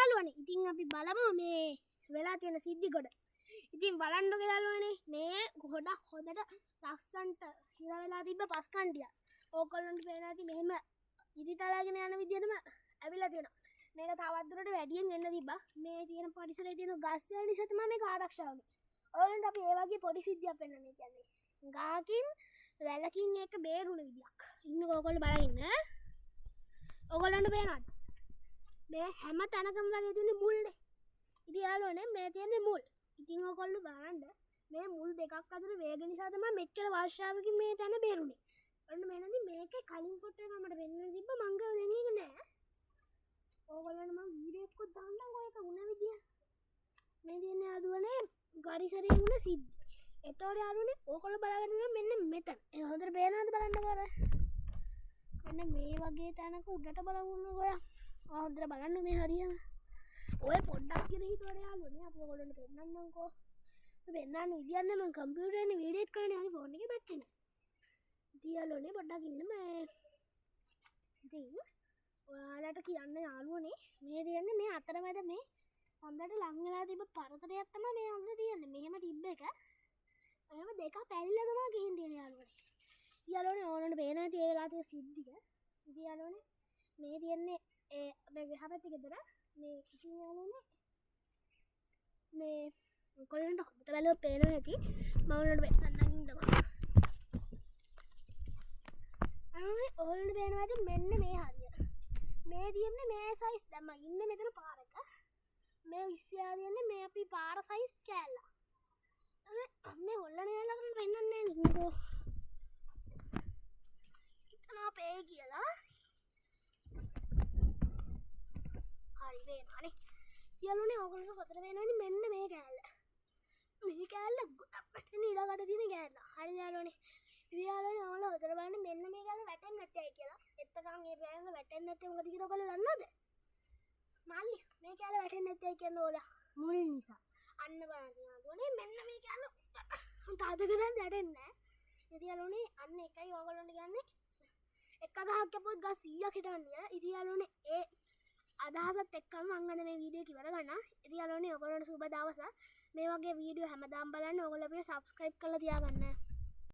යාළුවනේ. ඉතින් අපි බලමු මේ වෙලා තියෙන සිද්ධි කොට. ඉතින් බලන්නකෝ යාළුවනේ මේ ගොඩක් හොඳට ලස්සන්ට හිර වෙලා තිබ්බ පස් කණ්ඩිය. ඕගොල්ලන්ට පේන ඇති මෙහෙම ඉදිතලාගෙන යන විදිහටම ඇවිල්ලා තියෙනවා. මේක තවත් දුරට වැඩියෙන් එන්න තිබ්බා. මේ තියෙන පරිසරයේ තියෙන ගස් වල නිසා තමයි මේක ආරක්ෂා වුනේ. ඕගොල්ලන්ට අපි ඒ වගේ පොඩි සිද්ධියක් පෙන්නන්නේ කියන්නේ. ගාකින් වැලකින් එක බේරුණ විදියක්. ඉන්නකෝ ඕගොල්ලෝ බලන් ඉන්න. ඕගොල්ලන්ට පේනවද? මේ හැම තැනකම වගේ තියෙන මුල්නේ. ඉතින් යාළුවනේ මේ තියෙන මුල්. ඉතින් ඕගොල්ලෝ බලන්න මේ මුල් දෙකක් අතර වේග නිසා තමයි මෙච්චර වර්ෂාවකින් මේ තැන බේරුනේ. ඔන්න මෙන්නදී මේකේ කලින් ෆොටෝ එක මට වෙන්න තිබ්බ මං ගාව දැන් එක නෑ. ඕගොල්ලන්ට මම වීඩියෝ එකක් දාන්නම් ඔය එක වුණ විදිය. මේ තියෙන යාළුවනේ පරිසරයේ වුණ සිද්ධි. ඒතකොට යාළුවනේ ඕගොල්ලෝ බලාගෙන ඉන්න මෙන්න මෙතන. ඒ හොඳට පේනවද බලන්නකෝ අර. මෙන්න මේ වගේ තැනක උඩට බලමුන්නකෝ ඔයා. හොඳට බලන්න මේ හරියම. ඔය පොඩ්ඩක් කියලා හිතුවර යාළුවනේ අපි ඔයගොල්ලන්ට පෙන්නන්නම්කෝ. පෙන්නන්න විදියක් නෑ මම කම්පියුටර් එකේ වීඩියෝ එක කරන්නේ අනිත් ෆෝන් එකේ බැටරි නෑ. ඉතින් යාළුවනේ පොඩ්ඩක් ඉන්න මේ. ඉතින් ඔයාලට කියන්න යාළුවනේ මේ තියෙන්නේ මේ අතරමැද මේ හොඳට ලං වෙලා තිබ්බ පරතරයක් තමයි මේ අන්න තියෙන්නේ. මෙහෙම තිබ්බ එක. එහෙම දෙක පැල්ල තමයි ගිහින් තියෙන්නේ යාළුවනේ. යාළුවනේ ඕනට පේන ඇති ඒ වෙලාව තියෙන සිද්ධිය. ඉතින් යාළුවනේ මේ තියෙන්නේ ඒ අපේ ගහපැත්තේ ගෙදර මේ ඉතින් යාළුවනේ මේ ඔයගොල්ලන්ට හොඳට බලව පේනවා ඇති මම ඔයාලට පෙන්නන්න ඉන්නකෝ. අනේ ඔයාලට පේනවා ඇති මෙන්න මේ හරිය. මේ තියෙන්නේ මේ සයිස් දැන් මම ඉන්නේ මෙතන පාරක. මේ ඉස්සයා තියෙන්නේ මේ අපි පාර සයිස් කෑල්ල. මේ හොල්ලන යාළුවන්ට පෙන්නන්නේ නේද? හිතනවා පේ කියලා. හරි වේනවනේ. යාළුවනේ ඕගොල්ලෝ හොතර වෙනවනේ මෙන්න මේ කෑල්ල. මේ කෑල්ල ගොඩක් වැටෙන ඉඩකට තියෙන කෑල්ල. හරි යාළුවනේ. ඉතින් යාළුවනේ ඕගොල්ලෝ හොතර බලන්න මෙන්න මේ කෑල්ල වැටෙන්නේ නැත්තේ කියලා. එත්තකම් මේ කෑල්ල වැටෙන්නේ නැත්තේ මොකද කියලා ඔයගොල්ලෝ දන්නවද? මල්ලි මේ කෑල්ල වැටෙන්නේ නැත්තේ කියන්නේ ඕලා මුල් නිසා. අන්න බලන්න යාළුවනේ මෙන්න මේ කෑල්ල තාදකෙන් වැටෙන්නේ නැහැ. ඉතින් යාළුවනේ අන්න එකයි ඕගොල්ලන්ට කියන්නේ එක ගහක් කැපුවොත් ගස් 100ක් හිටවන්නේ. ඉතින් යාළුවනේ ඒ අදහසත් එක්කම මම අද මේ වීඩියෝ එක ඉවර කරනවා. ඉතින් යාළුවනේ ඔයගොල්ලන්ට සුබ දවසක්. මේ වගේ වීඩියෝ හැමදාම බලන්න ඕගොල්ලෝ අපිට subscribe කරලා තියාගන්න.